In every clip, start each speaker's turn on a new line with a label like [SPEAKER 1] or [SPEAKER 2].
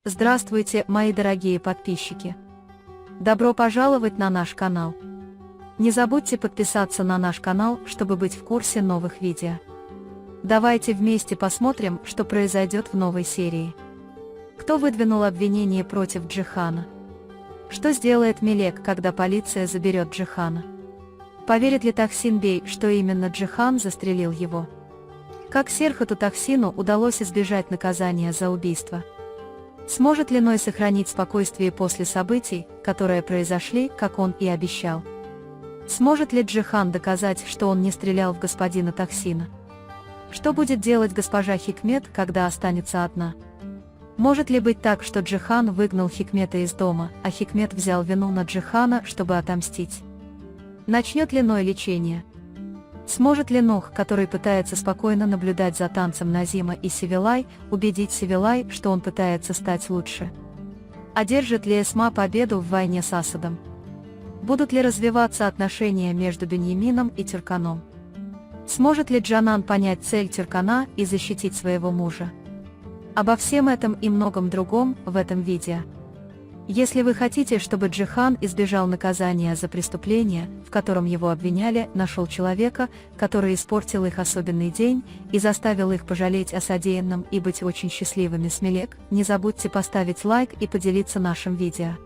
[SPEAKER 1] Здравствуйте, мои дорогие подписчики! Добро пожаловать на наш канал! Не забудьте подписаться на наш канал, чтобы быть в курсе новых видео. Давайте вместе посмотрим, что произойдет в новой серии. Кто выдвинул обвинение против Джихана? Что сделает Мелек, когда полиция заберет Джихана? Поверит ли Тахсин Бей, что именно Джихан застрелил его? Как Серхату Тахсину удалось избежать наказания за убийство? Сможет ли Ной сохранить спокойствие после событий, которые произошли, как он и обещал? Сможет ли Джихан доказать, что он не стрелял в господина Тахсина? Что будет делать госпожа Хикмет, когда останется одна? Может ли быть так, что Джихан выгнал Хикмета из дома, а Хикмет взял вину на Джихана, чтобы отомстить? Начнет ли Ной лечение? Сможет ли Нух, который пытается спокойно наблюдать за танцем Назима и Севилай, убедить Севилай, что он пытается стать лучше? Одержит ли Эсма победу в войне с Асадом? Будут ли развиваться отношения между Беньямином и Тюрканом? Сможет ли Джанан понять цель Тюркана и защитить своего мужа? Обо всем этом и многом другом в этом видео. Если вы хотите, чтобы Джихан избежал наказания за преступление, в котором его обвиняли, нашел человека, который испортил их особенный день и заставил их пожалеть о содеянном и быть очень счастливыми с Мелек, не забудьте поставить лайк и поделиться нашим видео.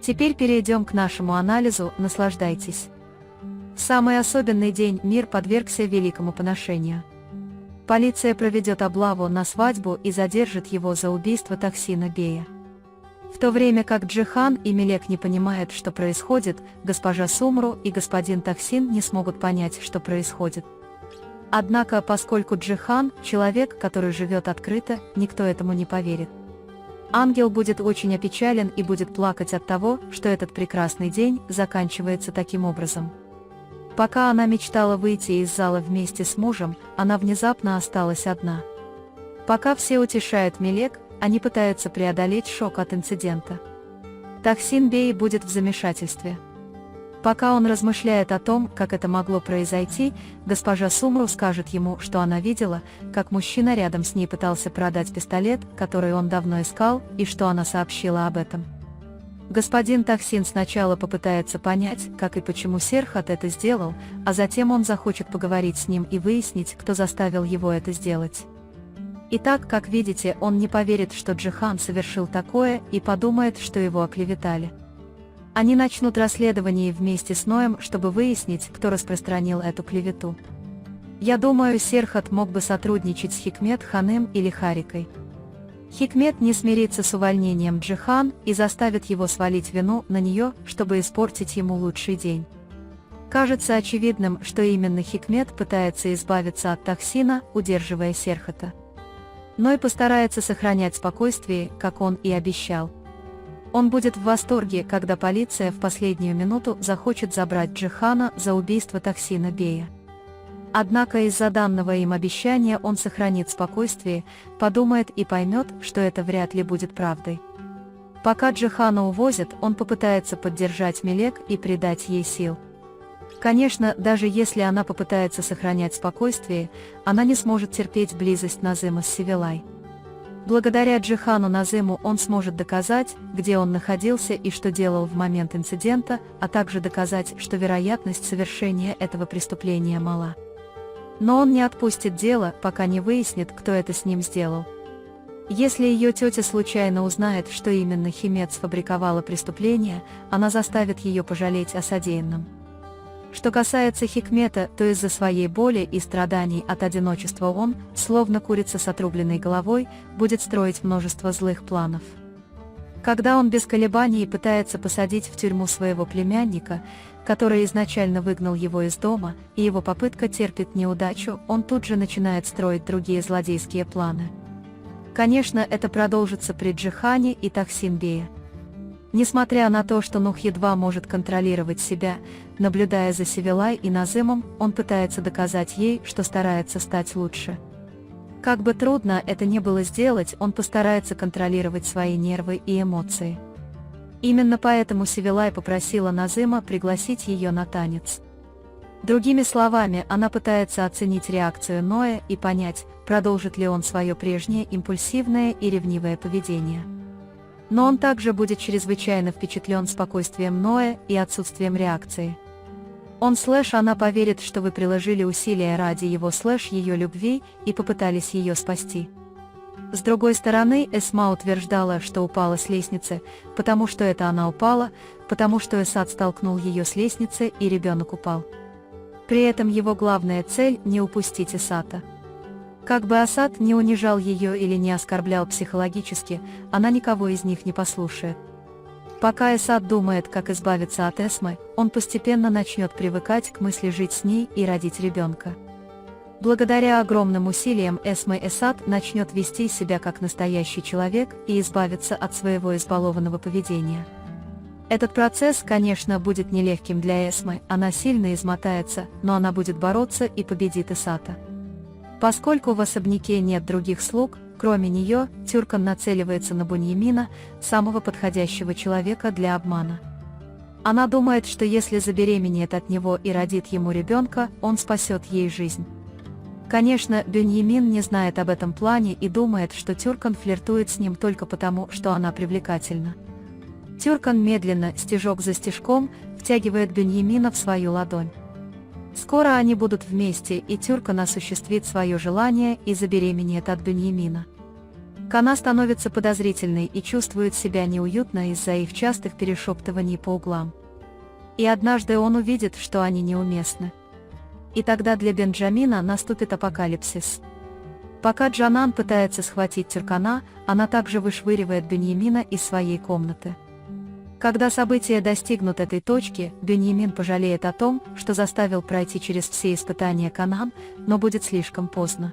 [SPEAKER 1] Теперь перейдем к нашему анализу, наслаждайтесь. В самый особенный день мир подвергся великому поношению. Полиция проведет облаву на свадьбу и задержит его за убийство Тахсина Бея. В то время как Джихан и Мелек не понимают, что происходит, госпожа Сумру и господин Тахсин не смогут понять, что происходит. Однако, поскольку Джихан – человек, который живет открыто, никто этому не поверит. Ангел будет очень опечален и будет плакать от того, что этот прекрасный день заканчивается таким образом. Пока она мечтала выйти из зала вместе с мужем, она внезапно осталась одна. Пока все утешают Мелек, они пытаются преодолеть шок от инцидента. Тахсин Бей будет в замешательстве. Пока он размышляет о том, как это могло произойти, госпожа Сумру скажет ему, что она видела, как мужчина рядом с ней пытался продать пистолет, который он давно искал, и что она сообщила об этом. Господин Тахсин сначала попытается понять, как и почему Серхат это сделал, а затем он захочет поговорить с ним и выяснить, кто заставил его это сделать. Итак, как видите, он не поверит, что Джихан совершил такое, и подумает, что его оклеветали. Они начнут расследование вместе с Ноем, чтобы выяснить, кто распространил эту клевету. Я думаю, Серхат мог бы сотрудничать с Хикмет Ханым или Харикой. Хикмет не смирится с увольнением Джихан и заставит его свалить вину на нее, чтобы испортить ему лучший день. Кажется очевидным, что именно Хикмет пытается избавиться от Тахсина, удерживая Серхата. Ной постарается сохранять спокойствие, как он и обещал. Он будет в восторге, когда полиция в последнюю минуту захочет забрать Джихана за убийство Тахсина Бея. Однако из-за данного им обещания он сохранит спокойствие, подумает и поймет, что это вряд ли будет правдой. Пока Джихана увозят, он попытается поддержать Мелек и придать ей сил. Конечно, даже если она попытается сохранять спокойствие, она не сможет терпеть близость Назима с Севилай. Благодаря Джихану Назиму он сможет доказать, где он находился и что делал в момент инцидента, а также доказать, что вероятность совершения этого преступления мала. Но он не отпустит дело, пока не выяснит, кто это с ним сделал. Если ее тетя случайно узнает, что именно Химет сфабриковала преступление, она заставит ее пожалеть о содеянном. Что касается Хикмета, то из-за своей боли и страданий от одиночества он, словно курица с отрубленной головой, будет строить множество злых планов. Когда он без колебаний пытается посадить в тюрьму своего племянника, который изначально выгнал его из дома, и его попытка терпит неудачу, он тут же начинает строить другие злодейские планы. Конечно, это продолжится при Джихане и Тахсин Бее. Несмотря на то, что Нух едва может контролировать себя, наблюдая за Севилай и Назимом, он пытается доказать ей, что старается стать лучше. Как бы трудно это ни было сделать, он постарается контролировать свои нервы и эмоции. Именно поэтому Севилай попросила Назима пригласить ее на танец. Другими словами, она пытается оценить реакцию Ноя и понять, продолжит ли он свое прежнее импульсивное и ревнивое поведение. Но он также будет чрезвычайно впечатлен спокойствием Ноэ и отсутствием реакции. Она поверит, что вы приложили усилия ради ее любви и попытались ее спасти. С другой стороны, Эсма утверждала, что упала с лестницы, потому что это она упала, потому что Эсад столкнул ее с лестницы и ребенок упал. При этом его главная цель – не упустить Эсата. Как бы Асад не унижал ее или не оскорблял психологически, она никого из них не послушает. Пока Эсад думает, как избавиться от Эсмы, он постепенно начнет привыкать к мысли жить с ней и родить ребенка. Благодаря огромным усилиям Эсмы Эсад начнет вести себя как настоящий человек и избавиться от своего избалованного поведения. Этот процесс, конечно, будет нелегким для Эсмы, она сильно измотается, но она будет бороться и победит Эсата. Поскольку в особняке нет других слуг, кроме нее, Тюркан нацеливается на Буньямина, самого подходящего человека для обмана. Она думает, что если забеременеет от него и родит ему ребенка, он спасет ей жизнь. Конечно, Буньямин не знает об этом плане и думает, что Тюркан флиртует с ним только потому, что она привлекательна. Тюркан медленно, стежок за стежком, втягивает Буньямина в свою ладонь. Скоро они будут вместе, и Тюркан осуществит свое желание и забеременеет от Буньямина. Кана становится подозрительной и чувствует себя неуютно из-за их частых перешептываний по углам. И однажды он увидит, что они неуместны. И тогда для Бенджамина наступит апокалипсис. Пока Джанан пытается схватить Тюркана, она также вышвыривает Беньямина из своей комнаты. Когда события достигнут этой точки, Беньямин пожалеет о том, что заставил пройти через все испытания Канан, но будет слишком поздно.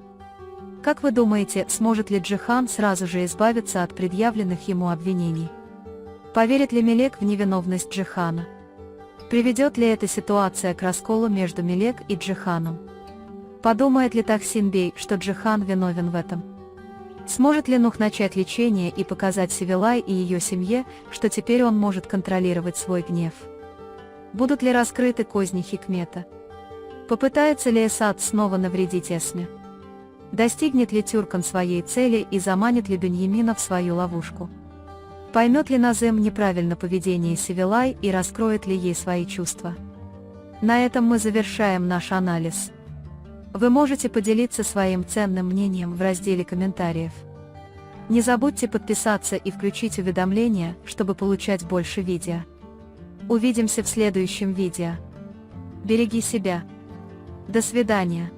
[SPEAKER 1] Как вы думаете, сможет ли Джихан сразу же избавиться от предъявленных ему обвинений? Поверит ли Мелек в невиновность Джихана? Приведет ли эта ситуация к расколу между Мелек и Джиханом? Подумает ли Тахсин Бей, что Джихан виновен в этом? Сможет ли Нух начать лечение и показать Севилай и ее семье, что теперь он может контролировать свой гнев? Будут ли раскрыты козни Хикмета? Попытается ли Эсад снова навредить Эсме? Достигнет ли Тюркан своей цели и заманит ли Беньямина в свою ловушку? Поймет ли Назем неправильно поведение Севилай и раскроет ли ей свои чувства? На этом мы завершаем наш анализ. Вы можете поделиться своим ценным мнением в разделе комментариев. Не забудьте подписаться и включить уведомления, чтобы получать больше видео. Увидимся в следующем видео. Береги себя. До свидания.